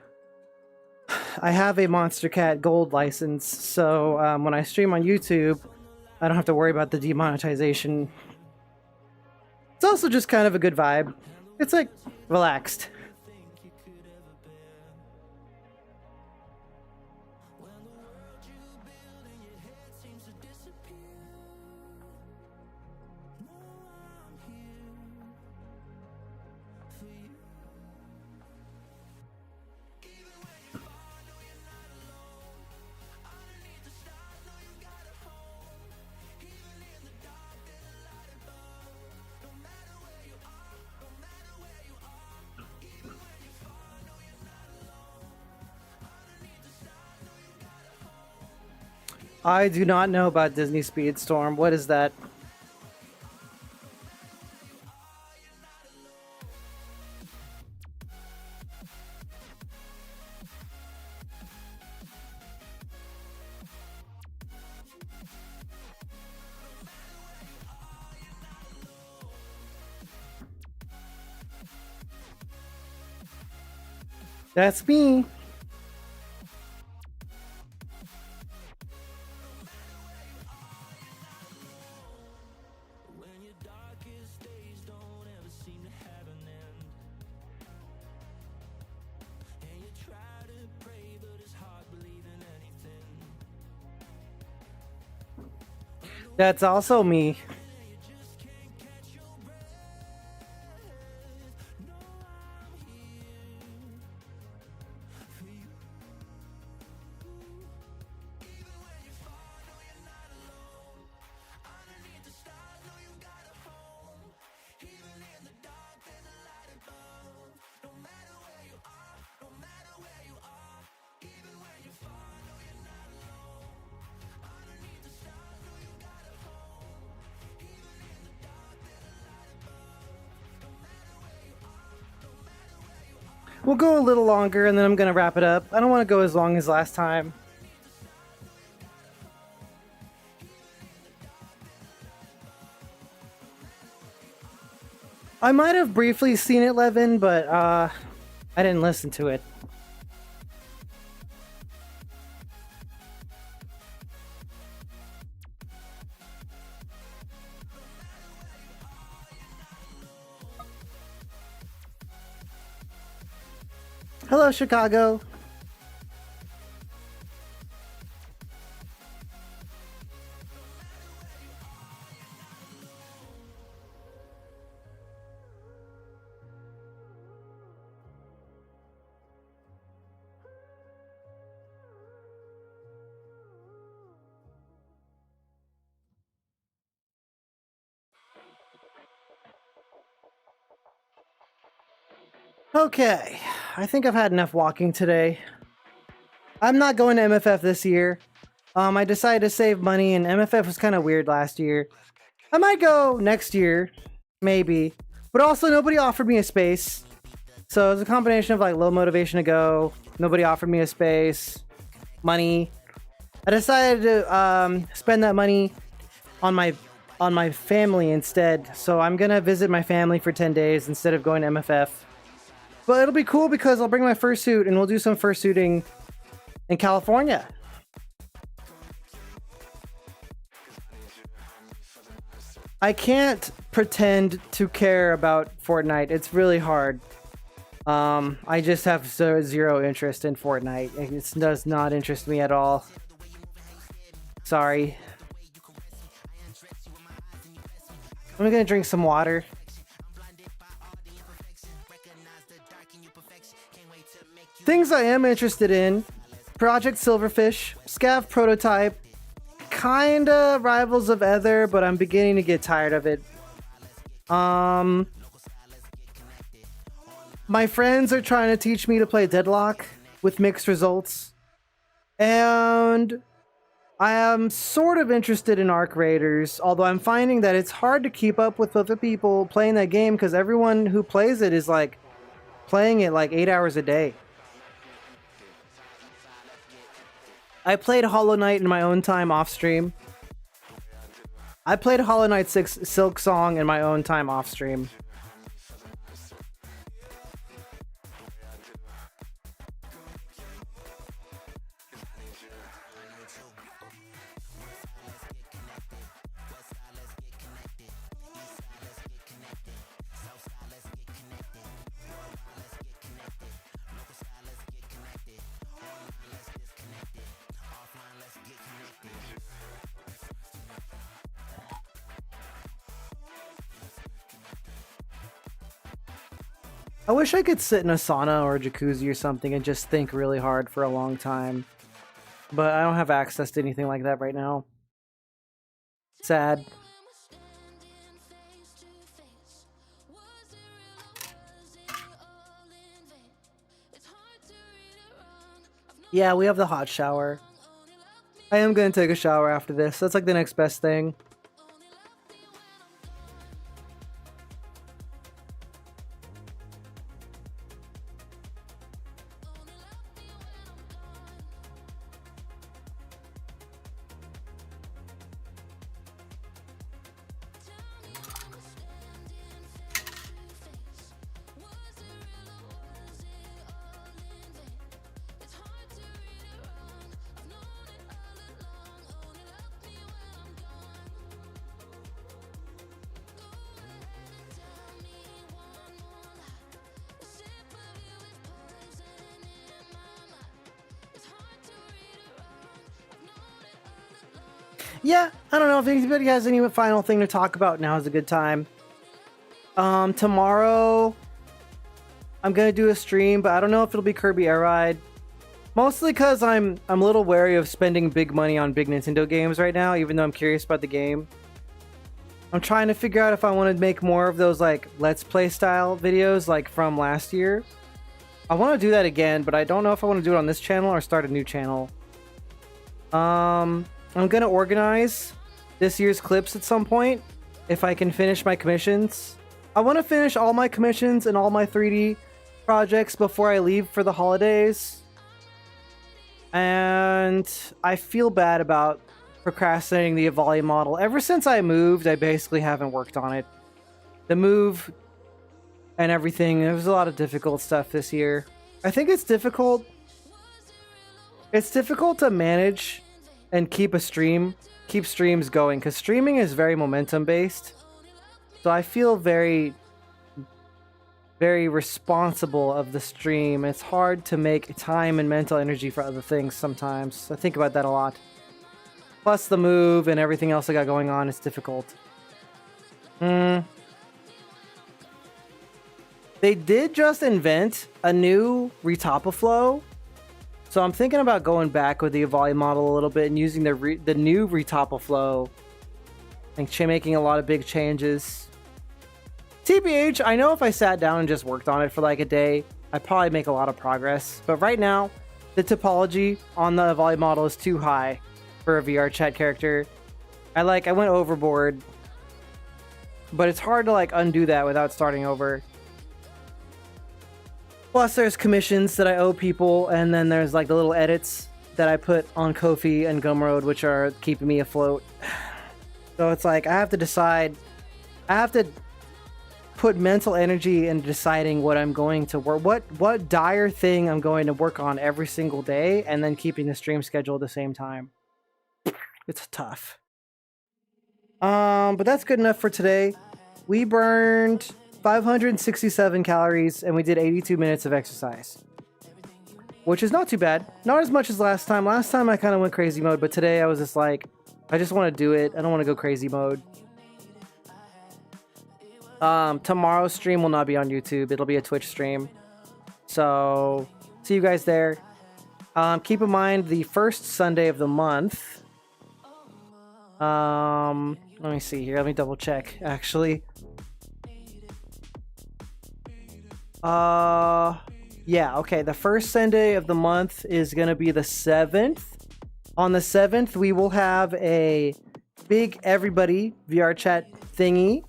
I have a Monster Cat Gold license, so when I stream on YouTube, I don't have to worry about the demonetization. It's also just kind of a good vibe. It's like relaxed. I do not know about Disney Speedstorm. What is that? That's me. That's also me. We'll go a little longer and then I'm gonna wrap it up. I don't want to go as long as last time. I might have briefly seen it, Levin, but I didn't listen to it. Hello, Chicago. Okay, I think I've had enough walking today. I'm not going to MFF this year. I decided to save money, and MFF was kind of weird last year. I might go next year, maybe. But also, nobody offered me a space. So it's a combination of like low motivation to go, nobody offered me a space, money. I decided to spend that money on my family instead. So I'm gonna visit my family for 10 days instead of going to MFF. But it'll be cool because I'll bring my fursuit and we'll do some fursuiting in California. I can't pretend to care about Fortnite. It's really hard. I just have zero interest in Fortnite. It does not interest me at all. Sorry. I'm gonna drink some water. Things I am interested in: Project Silverfish, Scav Prototype, kinda Rivals of Ether, but I'm beginning to get tired of it. My friends are trying to teach me to play Deadlock with mixed results. And I am sort of interested in Arc Raiders, although I'm finding that it's hard to keep up with other people playing that game because everyone who plays it is like playing it like 8 hours a day. I played Hollow Knight in my own time off stream. I played Hollow Knight 6 Silk Song in my own time off stream. I wish I could sit in a sauna or a jacuzzi or something and just think really hard for a long time. But I don't have access to anything like that right now. Sad. Yeah, we have the hot shower. I am gonna take a shower after this. That's like the next best thing. Yeah, I don't know if anybody has any final thing to talk about. Now is a good time. Tomorrow I'm gonna do a stream, but I don't know if it'll be Kirby Air Ride. Mostly because I'm a little wary of spending big money on big Nintendo games right now, even though I'm curious about the game. I'm trying to figure out if I want to make more of those like Let's Play style videos like from last year. I want to do that again, but I don't know if I want to do it on this channel or start a new channel. I'm gonna organize this year's clips at some point if I can finish my commissions. I want to finish all my commissions and all my 3D projects before I leave for the holidays. And I feel bad about procrastinating the Evolve model. Ever since I moved, I basically haven't worked on it. The move and everything, there was a lot of difficult stuff this year. I think it's difficult. It's difficult to manage and keep streams going, because streaming is very momentum based. So I feel very, very responsible of the stream. It's hard to make time and mental energy for other things sometimes. I think about that a lot. Plus the move and everything else I got going on is difficult. They did just invent a new Retopaflow. So I'm thinking about going back with the Evolve model a little bit and using the new Retopaflow. And making a lot of big changes. TBH, I know if I sat down and just worked on it for like a day, I'd probably make a lot of progress. But right now, the topology on the Evolve model is too high for a VRchat character. I went overboard. But it's hard to like undo that without starting over. Plus there's commissions that I owe people, and then there's like the little edits that I put on Ko-fi and Gumroad, which are keeping me afloat. So it's like I have to decide. I have to put mental energy in deciding what I'm going to work, what dire thing I'm going to work on every single day, and then keeping the stream schedule at the same time. It's tough. But that's good enough for today. We burned 567 calories and we did 82 minutes of exercise, which is not too bad. Not as much as last time. Last time I kind of went crazy mode, but today I was just like, I just want to do it. I don't want to go crazy mode. Tomorrow's stream will not be on YouTube. It'll be a Twitch stream. So, see you guys there. Keep in mind the first Sunday of the month. Let me see here. Let me double check, actually. Yeah, okay. The first Sunday of the month is going to be the 7th. On the 7th, we will have a big everybody VRchat thingy.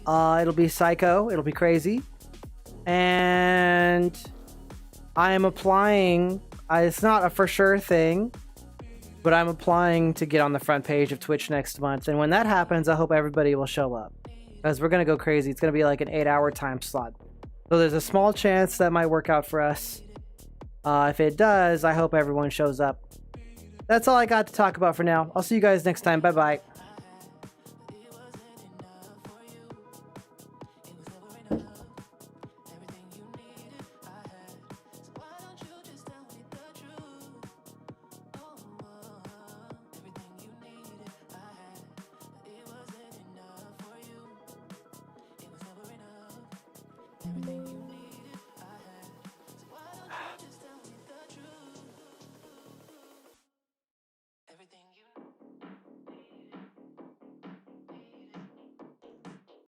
It'll be psycho. It'll be crazy. And I am applying. It's not a for sure thing, but I'm applying to get on the front page of Twitch next month. And when that happens, I hope everybody will show up, because we're going to go crazy. It's going to be like an 8-hour time slot. So there's a small chance that might work out for us. If it does, I hope everyone shows up. That's all I got to talk about for now. I'll see you guys next time. Bye-bye. Everything